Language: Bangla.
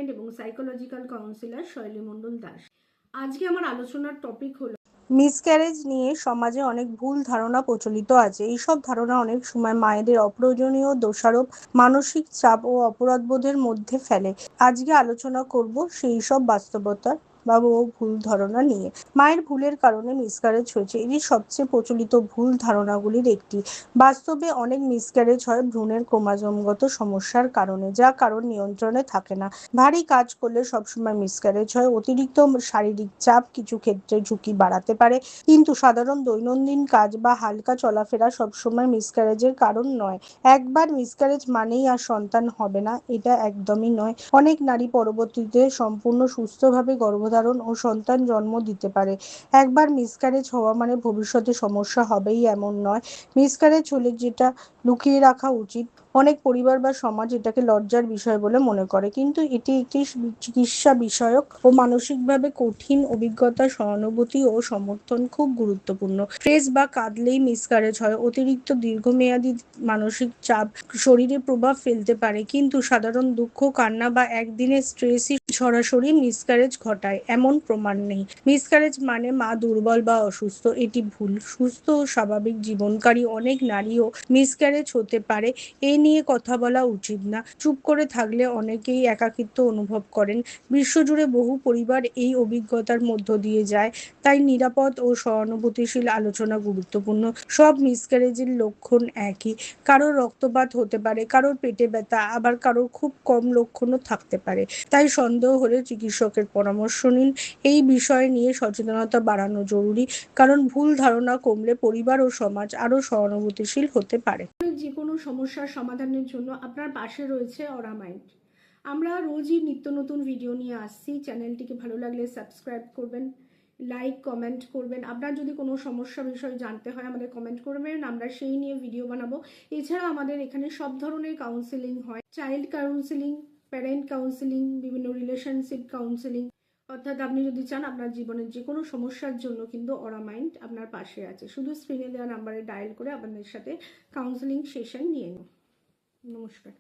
কনসালটেন্ট এবং সাইকোলজিক্যাল কাউন্সিলর শৈলী মণ্ডল দাস। আজকে আমার আলোচনার টপিক হলো মিসক্যারেজ নিয়ে সমাজে অনেক ভুল ধারণা প্রচলিত আছে। এইসব ধারণা অনেক সময় মায়েদের অপ্রয়োজনীয় দোষারোপ, মানসিক চাপ ও অপরাধবোধের মধ্যে ফেলে। আজকে আলোচনা করব সেই সব বাস্তবতা বা ভুল ধারণা নিয়ে। মায়ের ভুলের কারণে মিসক্যারেজ হয়েছে, এটি সবচেয়ে প্রচলিত ভুল ধারণাগুলির একটি। বাস্তবে অনেক মিসক্যারেজ হয় ভ্রূণের ক্রোমোজোমগত সমস্যার কারণে, যা কারণ নিয়ন্ত্রণে থাকে না। ভারী কাজ করলে সবসময় মিসক্যারেজ হয়। অতিরিক্ত শারীরিক চাপ কিছু ক্ষেত্রে ঝুঁকি বাড়াতে পারে, কিন্তু সাধারণ দৈনন্দিন কাজ বা হালকা চলাফেরা সবসময় মিসক্যারেজের কারণ নয়। একবার মিসক্যারেজ মানেই আর সন্তান হবে না, এটা একদমই নয়। অনেক নারী পরবর্তীতে সম্পূর্ণ সুস্থভাবে গর্ভধারণ ও সন্তান জন্ম দিতে পারে। একবার মিসক্যারেজ হওয়া মানে ভবিষ্যতে সমস্যা হবেই এমন নয়। মিসক্যারেজ হলে যেটা লুকিয়ে রাখা উচিত। অনেক পরিবার বা সমাজ এটাকে লজ্জার বিষয় বলে মনে করে, কিন্তু এটি একটি চিকিৎসা বিষয়ক ও মানসিকভাবে কঠিন অভিজ্ঞতা। সহানুভূতি ও সমর্থন খুব গুরুত্বপূর্ণ। স্ট্রেস বা কাঁদলেই মিসক্যারেজ হয়। অতিরিক্ত দীর্ঘমেয়াদী মানসিক চাপ শরীরে প্রভাব ফেলতে পারে, কিন্তু সাধারণ দুঃখ, কান্না বা একদিনের স্ট্রেসই সরাসরি মিসক্যারেজ ঘটায় এমন প্রমাণ নেই। মিসক্যারেজ মানে মা দুর্বল বা অসুস্থ, এটি ভুল। সুস্থ ও স্বাভাবিক জীবনকারী অনেক নারীও মিসক্যারেজ হতে পারে, এ নিয়ে কথা বলা উচিত না। চুপ করে থাকলে অনেকেই একাকিত্ব অনুভব করেন। বিশ্বজুড়ে বহু পরিবার এই অভিজ্ঞতার মধ্য দিয়ে যায়, তাই নিরাপদ ও সহানুভূতিশীল আলোচনা গুরুত্বপূর্ণ। সব মিসক্যারেজের লক্ষণ একই। কারোর রক্তপাত হতে পারে, কারোর পেটে ব্যথা, আবার কারোর খুব কম লক্ষণও থাকতে পারে। তাই সন্দেহ হলে চিকিৎসকের পরামর্শ নিন। এই বিষয় নিয়ে সচেতনতা বাড়ানো জরুরি, কারণ ভুল ধারণা কমলে পরিবার ও সমাজ আরও সহানুভূতিশীল হতে পারে। যে কোনো সমস্যার সমাধানের জন্য আপনার পাশে রয়েছে অরা মাইন্ড। আমরা রোজই নিত্য নতুন ভিডিও নিয়ে আসছি। চ্যানেলটিকে ভালো লাগলে সাবস্ক্রাইব করবেন, লাইক কমেন্ট করবেন। আপনার যদি কোনো সমস্যা বিষয় জানতে হয় আমাদের কমেন্ট করবেন, আমরা সেই নিয়ে ভিডিও বানাবো। এছাড়া আমাদের এখানে সব ধরনের কাউন্সেলিং হয়, চাইল্ড কাউন্সেলিং, প্যারেন্ট কাউন্সেলিং, বিভিন্ন রিলেশনশিপ কাউন্সেলিং। অর্থাৎ আপনি যদি চান আপনার জীবনের যে কোনো সমস্যার জন্য কিন্তু অরা মাইন্ড আপনার পাশে আছে। শুধু স্ক্রিনে দেওয়া নাম্বারে ডায়াল করে আপনাদের সাথে কাউন্সেলিং সেশন নিয়ে নিন। নমস্কার।